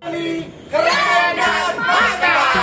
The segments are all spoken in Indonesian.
Keren dan mantap.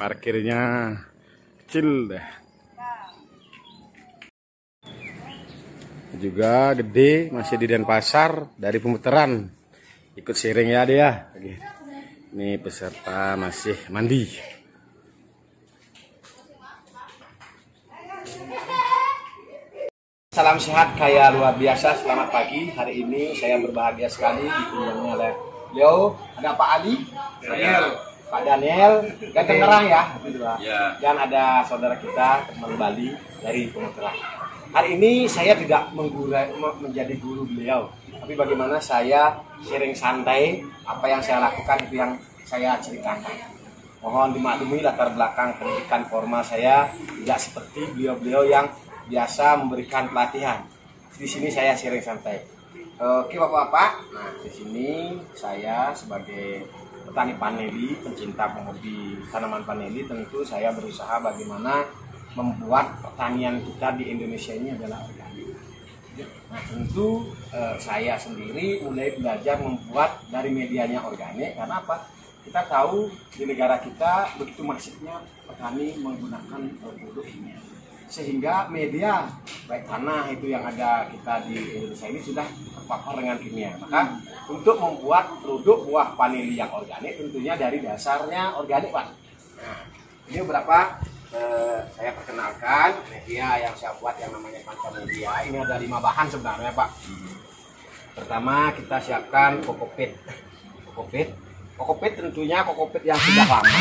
Parkirnya kecil deh, juga gede, masih di Denpasar. Dari Pemutaran ikut sharing ya dia. Ini peserta masih mandi. Salam sehat kaya luar biasa. Selamat pagi. Hari ini saya berbahagia sekali dikunjungi oleh beliau. Ada Pak Ali, Pak Daniel, dan Tangerang ya, dan ada saudara kita teman Bali dari Pemutaran. Hari ini saya tidak menjadi guru beliau, tapi bagaimana saya sharing santai apa yang saya lakukan, itu yang saya ceritakan. Mohon dimaklumi latar belakang pendidikan formal saya tidak seperti beliau-beliau yang biasa memberikan pelatihan. Di sini saya sharing santai. Oke Bapak-bapak, nah di sini saya sebagai petani paneli, pencinta penghobi tanaman paneli, tentu saya berusaha bagaimana membuat pertanian kita di Indonesia ini adalah organik. Nah tentu saya sendiri mulai belajar membuat dari medianya organik. Karena apa? Kita tahu di negara kita begitu masifnya petani menggunakan produk ini, sehingga media baik tanah itu yang ada kita di Indonesia ini sudah terpapar dengan kimia. Maka untuk membuat produk buah vanili yang organik tentunya dari dasarnya organik, Pak. Nah, ini beberapa saya perkenalkan media yang saya buat yang namanya panca media. Ini ada 5 bahan sebenarnya, Pak. Pertama kita siapkan kokopit. Kokopit tentunya kokopit yang sudah lama.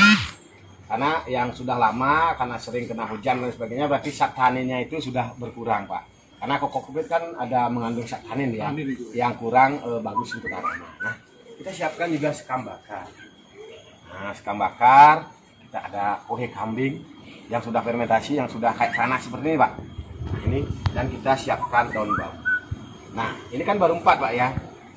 Karena yang sudah lama, karena sering kena hujan dan sebagainya, berarti zat taninnya itu sudah berkurang, Pak. Karena kokopit kan ada mengandung zat tanin ya, yang kurang bagus untuk tanaman. Nah, kita siapkan juga sekam bakar. Nah, sekam bakar, kita ada kohe kambing yang sudah fermentasi, yang sudah kayak tanah seperti ini, Pak. Ini, dan kita siapkan daun bawang. Nah, ini kan baru 4, Pak ya.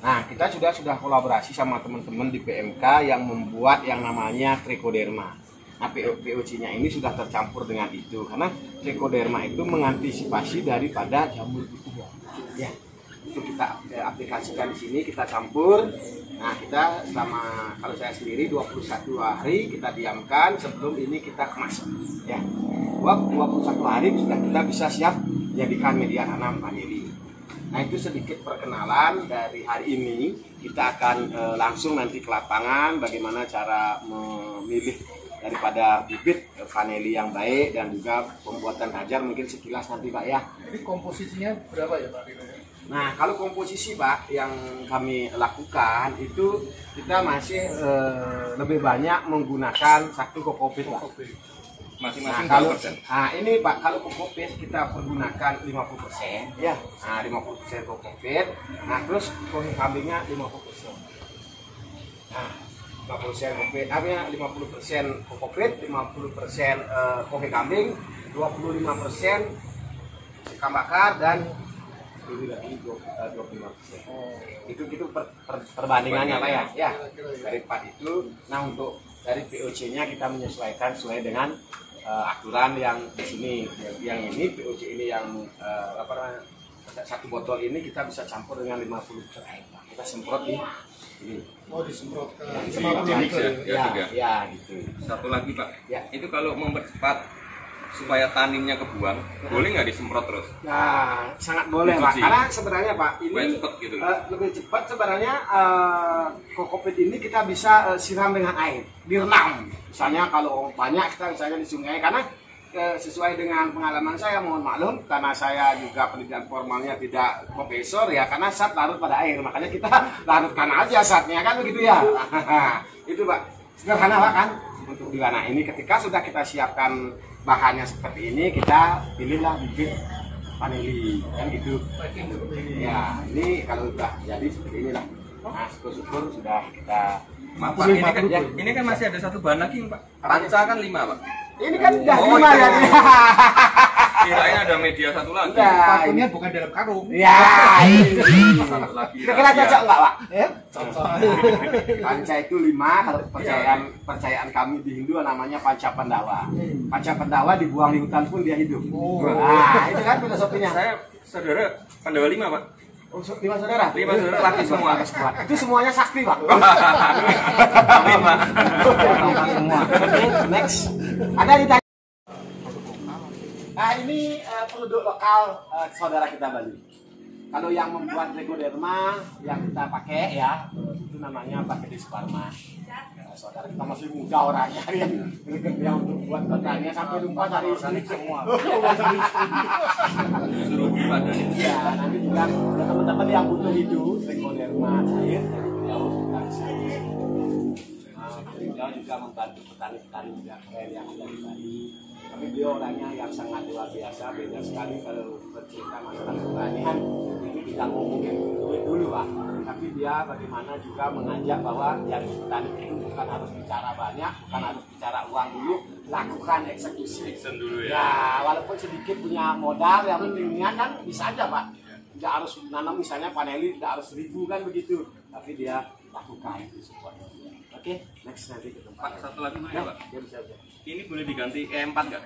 Nah, kita sudah kolaborasi sama teman-teman di PMK yang membuat yang namanya trichoderma. Nah, POC-nya ini sudah tercampur dengan itu, karena trichoderma itu mengantisipasi daripada jamur itu. Ya, itu kita aplikasikan di sini, kita campur. Nah, kita selama, kalau saya sendiri 21 hari kita diamkan, sebelum ini kita kemas. Ya, 21 hari sudah kita bisa siap jadikan media tanam vanili. Nah, itu sedikit perkenalan dari hari ini. Kita akan langsung nanti ke lapangan bagaimana cara memilih daripada bibit vanili yang baik dan juga pembuatan hajar mungkin sekilas nanti, Pak ya. Jadi komposisinya berapa ya, Pak? Nah, kalau komposisi, Pak, yang kami lakukan itu kita masih lebih banyak menggunakan satu kokopit, Pak. Masing-masing nah, ini Pak, kalau kokopit kita pergunakan 50%, ya. Nah, 50% kokopit. Nah, terus kohe kambingnya 50%. Nah, 50% kokopit, artinya 50% kokopit, 50% kohe kambing, 25% sekam bakar, dan ini lagi 25%. Itu perbandingannya, Pak ya. Ya, dari 4 itu. Nah, untuk dari POC-nya kita menyesuaikan sesuai dengan aturan yang di sini. Yang ini POC ini yang satu botol ini kita bisa campur dengan 50 liter air. Kita semprot di ini. Oh, disemprotkan. Ya, gitu. Satu lagi, Pak. Ya. Itu kalau mempercepat supaya taninnya kebuang, boleh nggak disemprot terus? Nah, sangat boleh, Pak. Karena sebenarnya, Pak, ini cepet gitu. lebih cepat sebenarnya. Kokopit ini kita bisa siram dengan air, direndam. Misalnya kalau banyak kita misalnya di sungai, karena sesuai dengan pengalaman saya, mohon maklum karena saya juga pendidikan formalnya tidak profesor ya, karena zat larut pada air, makanya kita larutkan aja zatnya, kan begitu ya. Itu, Pak, sederhana, Pak, kan untuk di warna ini. Ketika sudah kita siapkan bahannya seperti ini, kita pilihlah bibit paneli kan gitu. Ya, ini kalau udah jadi seperti inilah. Nah, syukur-syukur sudah kita. Maaf Pak, ini kan masih ada satu bahan lagi Pak. Panca kan 5 Pak. Ini kan udah Oh, 5 ya. Kirain ada media satu lagi. Kartunya bukan dalam karung. Ya, Satu lagi. kira-kira cocok nggak, Pak? Ya, cocok. Panca itu 5, kalau percayaan kami di Hindu namanya Panca Pandawa. Panca Pandawa dibuang di hutan pun dia hidup. Nah, itu kan filosofinya. Saya saudara Pandawa 5 Pak. Oh, 5 saudara? 5 saudara laki semua. Itu semuanya sakti, Pak. Amin Pak. Semua. Oke, next. Ada ditanya. Nah, ini produk lokal saudara kita Bali. Kalau yang membuat Legoderma yang kita pakai ya, itu namanya Pak Kedis Parma. Saudara kita masih muda orangnya yang untuk buat kontennya sampai lupa cari sini semua. Suruh gimana? Ya, nanti juga ada teman-teman yang butuh itu Legoderma cair, beliau sudah bisa. Beliau juga membantu petani-petani juga keren yang ada di Bali. Tapi beliau orangnya yang sangat luar biasa, beda sekali kalau bercerita masalah pertanian itu tidak ngomongin duit dulu Pak. Tapi dia bagaimana juga mengajak bahwa yang petani itu bukan harus bicara banyak, bukan harus bicara uang dulu, lakukan eksekusi. Dulu Ya, walaupun sedikit punya modal, yang penting niat kan bisa aja Pak. Tidak harus nanam misalnya paneli, tidak harus 1000 kan begitu. Tapi dia lakukan itu support. Oke, next nanti ke tempat. Pak, satu lagi boleh Ya, Pak? dia bisa aja. Ini boleh diganti E4 nggak?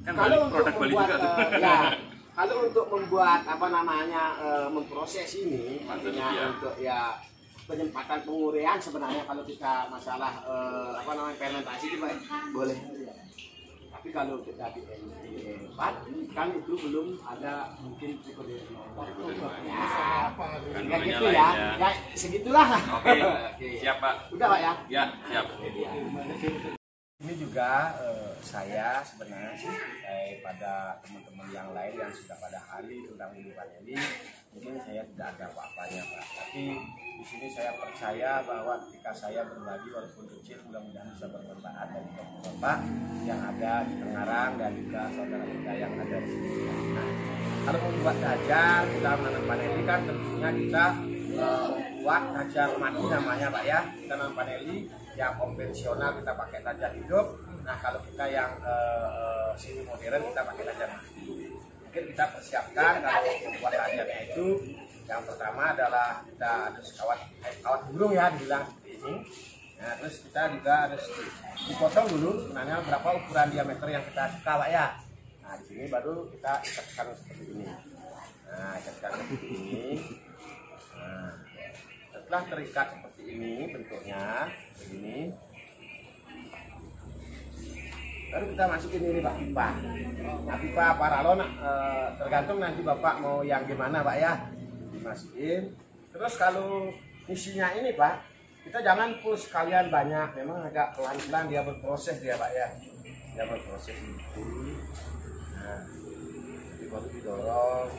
Kan Kalau untuk produk Bali membuat, juga tuh. ya, kalau untuk membuat apa namanya memproses ini, Maksudnya, artinya ya. untuk ya penyempatan pengurian sebenarnya kalau kita masalah apa namanya fermentasi itu Pak, boleh. Tapi kalau kita di E4 kan itu belum ada mungkin cukup ya, Kan ya namanya gitu lain ya, ya. ya segitulah. Oke, siap Pak. Udah Pak ya. Ya, siap. Ini juga saya sebenarnya sih pada teman-teman yang lain yang sudah pada ahli tentang hubungan ini, mungkin saya tidak ada apa-apanya Pak. Tapi di sini saya percaya bahwa ketika saya berbagi walaupun kecil, mudah-mudahan bisa bermanfaat dari bapak yang ada di Tengarang dan juga saudara kita yang ada di sini. Nah, kalau membuat kajar kita menanam paneli kan tentunya kita buat kajar mati namanya Pak ya. Kita nanam paneli yang konvensional kita pakai kajar hidup. Nah kalau kita yang sini modern kita pakai kajar mati. Mungkin kita persiapkan kalau membuat kajarnya itu yang pertama adalah kita harus kawat burung ya dibilang seperti ini. Nah terus kita juga harus dipotong dulu sebenarnya berapa ukuran diameter yang kita suka Pak ya. Nah di sini baru kita ikatkan seperti ini. Nah ikatkan seperti ini. Nah, setelah terikat seperti ini bentuknya begini, baru kita masukin ini Pak pipa. Nah pipa paralon tergantung nanti Bapak mau yang gimana Pak ya, dimasukin. Terus kalau isinya ini Pak, kita jangan full sekalian banyak, memang agak pelan-pelan dia berproses dia Pak ya, dia berproses itu. Nah, jadi baru didorong.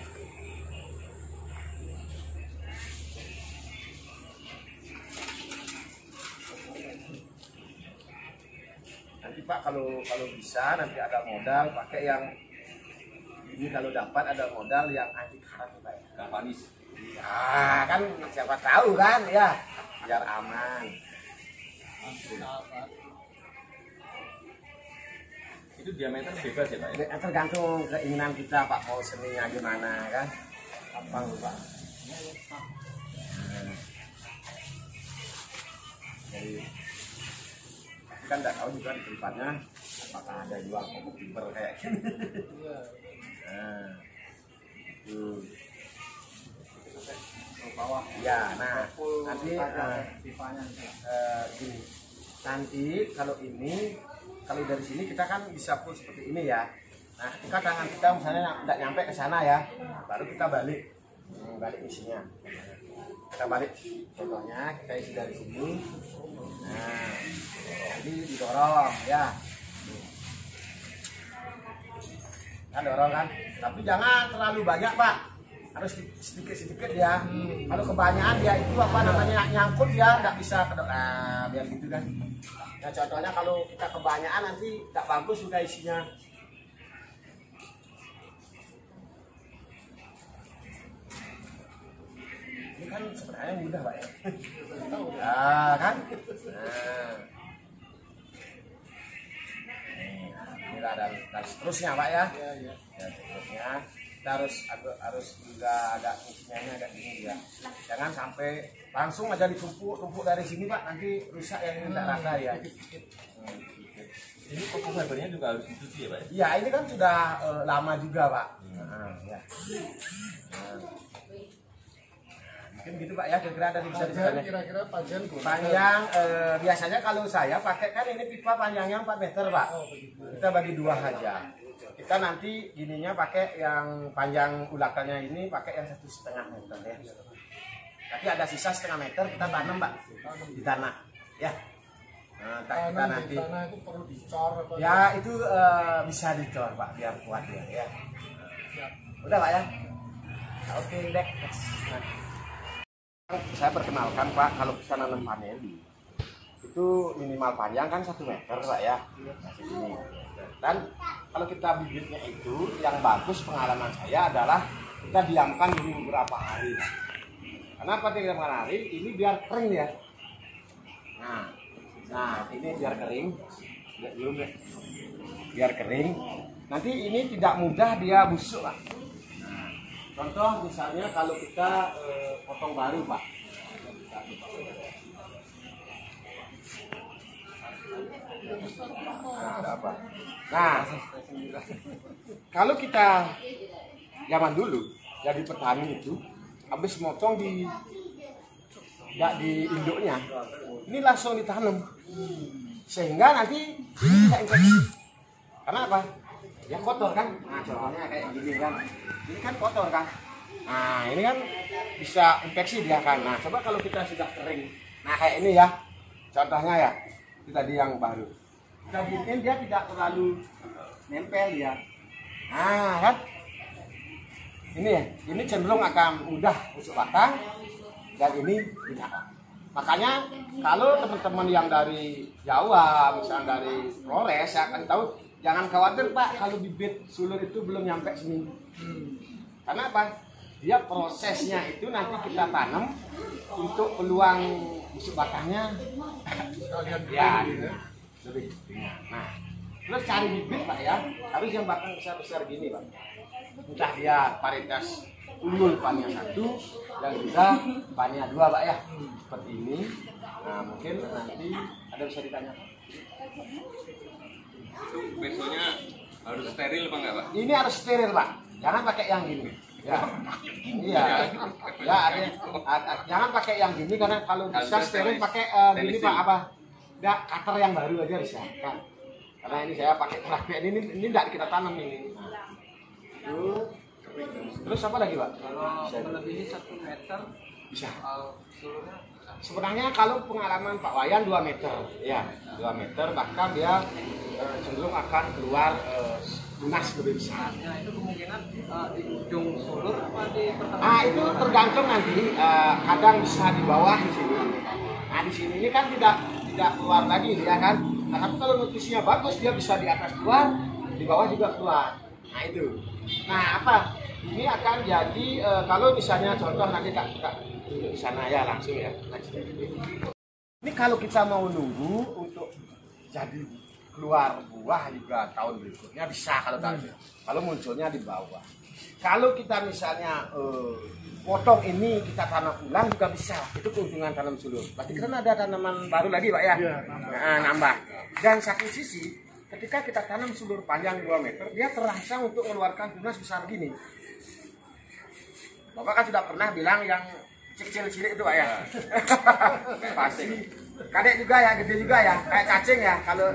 Nanti Pak kalau bisa nanti ada modal pakai yang ini, kalau dapat ada modal yang anti karat Pak ya. Galvanis. Ya kan siapa tahu kan ya, biar aman. Itu diameter bebas ya Pak ya? Tergantung keinginan kita Pak, mau seninya gimana kan. Gampang Pak. Jadi kan nggak tahu juga di tempatnya apakah ada jual pokok fiber kayak gini. Nah, itu. Bawah. Ya, nah nanti gini. Nanti kalau ini, kalau dari sini kita kan bisa full seperti ini ya. Nah, ketika tangan kita misalnya nggak nyampe ke sana ya, baru kita balik isinya. Kita balik, contohnya kita isi dari sini. Nah, jadi didorong ya. Kan dorong kan, tapi jangan terlalu banyak Pak, harus sedikit-sedikit ya. Kalau kebanyakan dia itu apa namanya nyangkut ya, nggak bisa biar gitu kan. Nah contohnya kalau kita kebanyakan nanti nggak bagus juga isinya. kan sebenarnya mudah Pak ya. Nah, kan? Nah. Inilah dan seterusnya Pak ya. Ya, seterusnya kita harus juga ada fungsinya agak gini ya. Jangan sampai langsung aja ditumpuk dari sini Pak, nanti rusak yang tidak rata ya. Ini pokok fibernya juga harus dicuci ya Pak? Iya, ini kan sudah lama juga Pak. Ya. Mungkin gitu Pak ya, kira-kira ada bisa ditanya. Kira-kira Panjang biasanya kalau saya pakai kan ini pipa panjangnya 4 meter Pak. Kita bagi 2 aja. Kita nanti gininya pakai yang panjang ulakannya ini pakai yang 1,5 meter ya. Tapi ada sisa 1,5 meter kita tanam Pak di tanah ya. Nah, kita nanti tanah itu perlu dicor apa? ya itu bisa dicor Pak biar kuat ya. Udah Pak ya. Oke next. Nah, saya perkenalkan Pak, kalau kita nanam vanili itu minimal panjang kan 1 meter Pak ya. Dan kalau kita bibitnya itu yang bagus pengalaman saya adalah kita diamkan dulu beberapa hari. Kenapa diamkan hari? Ini biar kering ya. Nah ini biar kering, biar kering. Nanti ini tidak mudah dia busuk Pak. Contoh misalnya kalau kita potong baru Pak. Nah, kalau kita zaman dulu jadi petani itu habis motong di induknya, ini langsung ditanam sehingga nanti ini bisa infeksi. Karena apa? Ya kotor kan. Nah contohnya kayak gini kan, ini kan kotor kan. Nah ini kan bisa infeksi dia kan. Nah coba kalau kita sudah kering, nah kayak ini ya contohnya ya, itu tadi yang baru kita bikin dia tidak terlalu nempel ya. Nah kan ini ya, ini cenderung akan mudah busuk batang dan ini tidak. Makanya kalau teman-teman yang dari Jawa misalnya dari Flores saya akan tahu, jangan khawatir Pak kalau bibit sulur itu belum nyampe seminggu. Karena apa? Dia prosesnya itu nanti kita tanam untuk peluang busuk batangnya ya lebih. Nah, terus cari bibit Pak ya, harus yang batang besar-besar gini Pak. Entah dia varietas unggul pannya 1 dan juga pannya 2 Pak ya. Seperti ini. Nah, mungkin nanti ada bisa ditanya. Itu besoknya harus steril apa enggak Pak? Ini harus steril Pak, jangan pakai yang gini. Ya, iya, ya jangan pakai yang gini karena kalau bisa steril pakai gini Pak apa? Enggak, cutter yang baru aja bisa kan. Karena ini saya pakai kerapnya ini enggak kita tanam ini. Nah, terus apa lagi Pak? Kalau melebihi 1 meter Bisa. seluruhnya Sebenarnya kalau pengalaman Pak Wayan 2 meter, ya 2 meter bahkan dia cenderung akan keluar lunas lebih besar. nah, itu kemungkinan di ujung sulur apa di pertengahan? Itu tergantung nanti, kadang bisa di bawah di sini. Nah di sini ini kan tidak keluar lagi dia kan. Nah tapi kalau nutrisinya bagus dia bisa di atas keluar, di bawah juga keluar. Nah itu. Nah apa? Ini akan jadi kalau misalnya contoh nanti kita di sana ya langsung ya. Ini kalau kita mau nunggu untuk jadi keluar buah juga tahun berikutnya bisa kalau kalau munculnya di bawah. Kalau kita misalnya potong ini kita tanam ulang juga bisa. Itu keuntungan tanam sulur. Berarti kan ada tanaman baru lagi Pak ya? Nah, nambah. Dan satu sisi ketika kita tanam sulur panjang 2 meter dia terangsang untuk mengeluarkan tunas besar gini. Bapak kan sudah pernah bilang yang kecil-cilik itu Pak ya? Pasti. Kadek juga ya, gede juga ya, kayak cacing ya. Kalau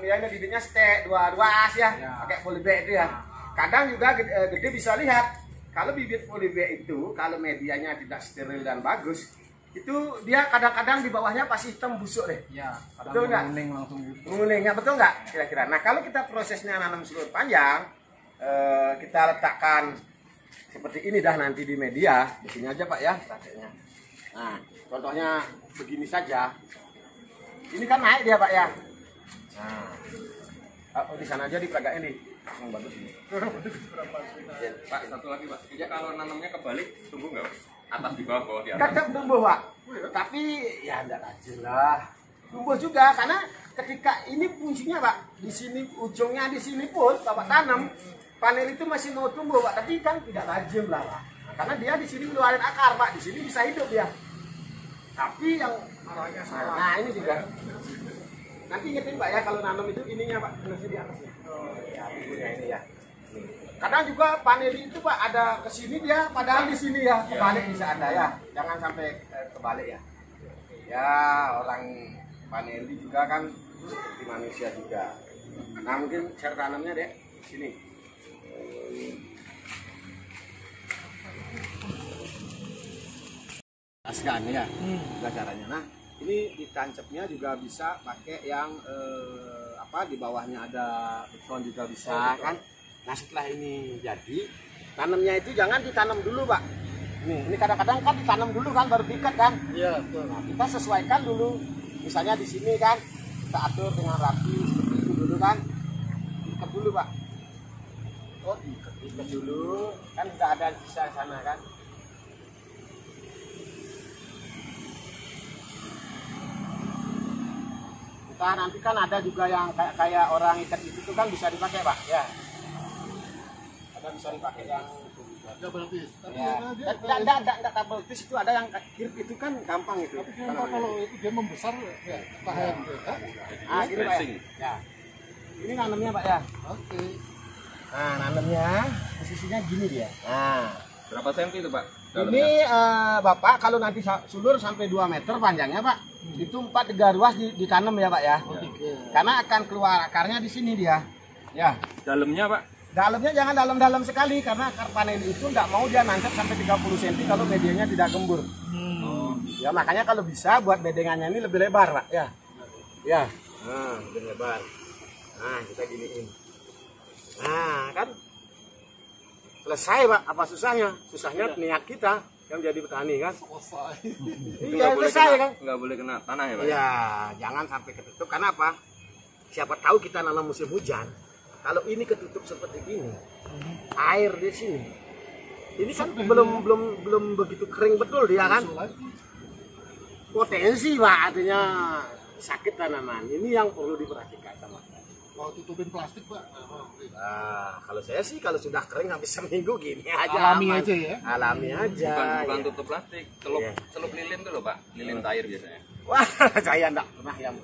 ya ini bibitnya stek 2 as ya, pakai polybag itu ya. Kadang juga gede bisa lihat kalau bibit polybag itu kalau medianya tidak steril dan bagus, itu dia kadang-kadang di bawahnya pasti hitam busuk deh. Ya, betul nggak? menguning langsung gitu. Mengulingnya betul nggak kira-kira? Nah kalau kita prosesnya nanam sulur panjang, kita letakkan seperti ini dah nanti di media, di sini aja Pak ya prakteknya. Nah, contohnya begini saja. Ini kan naik dia Pak ya. Nah, di sana aja dipegangin nih. Yang bagus ini. Pak, satu lagi Pak. Ya kalau nanamnya kebalik, tumbuh nggak Pak? atas di bawah, bawah di atas. Tetap tumbuh Pak, tapi ya enggak rajin lah. Tumbuh juga karena ketika ini fungsinya Pak, di sini ujungnya di sini pun Bapak tanam, panel itu masih mau tumbuh Pak, tapi kan tidak rajin lah Pak. Karena dia di sini ngeluarin akar Pak, di sini bisa hidup dia. Tapi yang arahnya salah. Nah ini juga. Nanti ingetin Pak ya kalau nanam itu ininya Pak, harusnya di atas. Oh ya, ini ya. Kadang juga panel itu Pak ada ke sini dia, padahal di sini ya kebalik bisa ada ya. Jangan sampai kebalik ya. Ya orang panel juga kan seperti manusia juga. Nah mungkin cara tanamnya deh sini. Askan ya, juga caranya. Nah ini ditancapnya juga bisa pakai yang di bawahnya ada beton juga bisa kan. Nah setelah ini jadi tanamnya itu jangan ditanam dulu Pak. Ini kadang-kadang kan ditanam dulu kan baru diikat kan. Iya betul. Nah, kita sesuaikan dulu. Misalnya di sini kan kita atur dengan rapi seperti itu dulu kan. Diikat dulu Pak. Oh diikat dulu kan tidak ada sisa sana kan. Kita nanti kan ada juga yang kayak orang ikat itu kan bisa dipakai Pak ya. Bisa dipakai yang double piece. Ya. Tidak double piece itu ada yang kirp itu kan gampang itu. Tapi kalau itu dia membesar ya tahan. Ah gini Pak. Ya. Ini nanamnya Pak ya. Oke. Nah nanamnya posisinya gini dia. Nah Berapa senti itu Pak? ini Bapak kalau nanti sulur sampai 2 meter panjangnya Pak, itu 4 ruas ditanam ya Pak ya. Karena akan keluar akarnya di sini dia. Ya. Dalamnya Pak? Dalamnya jangan dalam-dalam sekali karena akar panel itu nggak mau dia nancap sampai 30 cm kalau bedengnya tidak gembur. Ya makanya kalau bisa buat bedengannya ini lebih lebar Pak ya. Ya. Nah, lebih lebar. Nah, kita giniin. Nah, kan selesai Pak. Apa susahnya? Susahnya niat kita yang jadi petani kan. Iya, selesai kan. Nggak boleh kena tanah ya Pak? Iya, jangan sampai ketutup. Karena apa? Siapa tahu kita nanam musim hujan. Kalau ini ketutup seperti ini, air di sini, ini kan belum begitu kering betul dia kan, potensi Pak, artinya sakit tanaman. Ini yang perlu diperhatikan sama. Mau tutupin plastik Pak? Nah, kalau saya sih kalau sudah kering habis seminggu gini aja. Alami aja ya? Alami aja. Bukan ya. tutup plastik, celup lilin dulu Pak, lilin cair biasanya. Wah, saya enggak pernah yang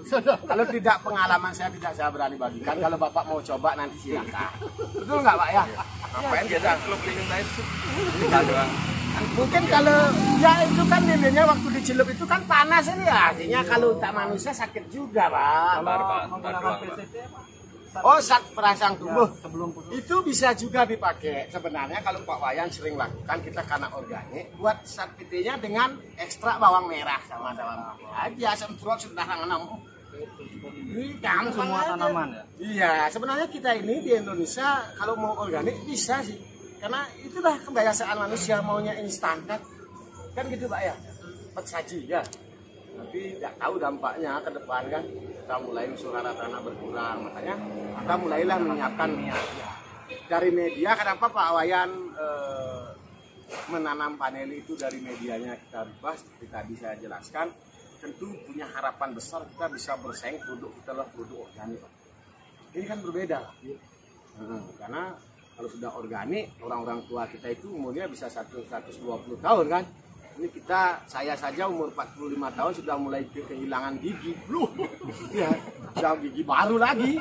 kalau tidak pengalaman saya tidak saya berani bagikan. Kalau Bapak mau coba nanti silakan. Betul nggak Pak ya? Ngapain biasa celup lilin cair? Mungkin kalau ya itu kan lilinnya waktu dicelup itu kan panas ini ya. Artinya kalau tak manusia sakit juga Pak. Menggunakan PCT Oh, saat perangsang tumbuh itu bisa juga dipakai. Sebenarnya kalau Pak Wayan sering lakukan kita karena organik buat saat PT-nya dengan ekstrak bawang merah sama bawang putih aja semprot sudah nanam. Ini gampang semua tanaman ya. Iya, sebenarnya kita ini di Indonesia kalau mau organik bisa sih. Karena itulah kebiasaan manusia maunya instan kan gitu Pak ya. Cepat saji ya. Tapi tidak tahu dampaknya ke depan kan. Kita mulai suara tanah berkurang, makanya kita mulailah menyiapkan media. Dari media kenapa Pak Wayan menanam panel itu dari medianya kita rubah seperti tadi saya jelaskan. Tentu punya harapan besar kita bisa bersaing produk kita lah produk organik. Ini kan berbeda lah. Karena kalau sudah organik orang-orang tua kita itu umurnya bisa 120 tahun kan. Ini saya saja umur 45 tahun sudah mulai kehilangan gigi. Ya, sudah gigi baru lagi.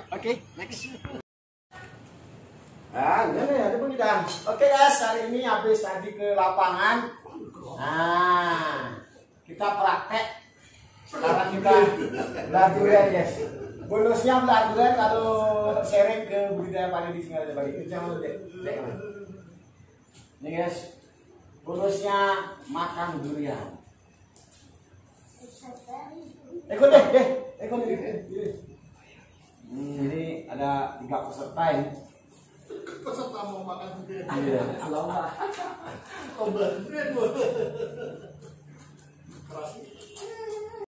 Oke, next. Nah, ini ada pun kita. Oke guys, hari ini habis tadi ke lapangan. Nah, kita praktek. Sekarang kita belah durian guys. Bonusnya belah durian kalau sharing ke budidaya panen di Singaraja Bali. Itu jangan lupa. Ini guys. Bonusnya makan durian. Ikut deh. Ini ada 3 peserta ini. Peserta mau makan durian. Iya. Lomba. Lomba durian. Keras.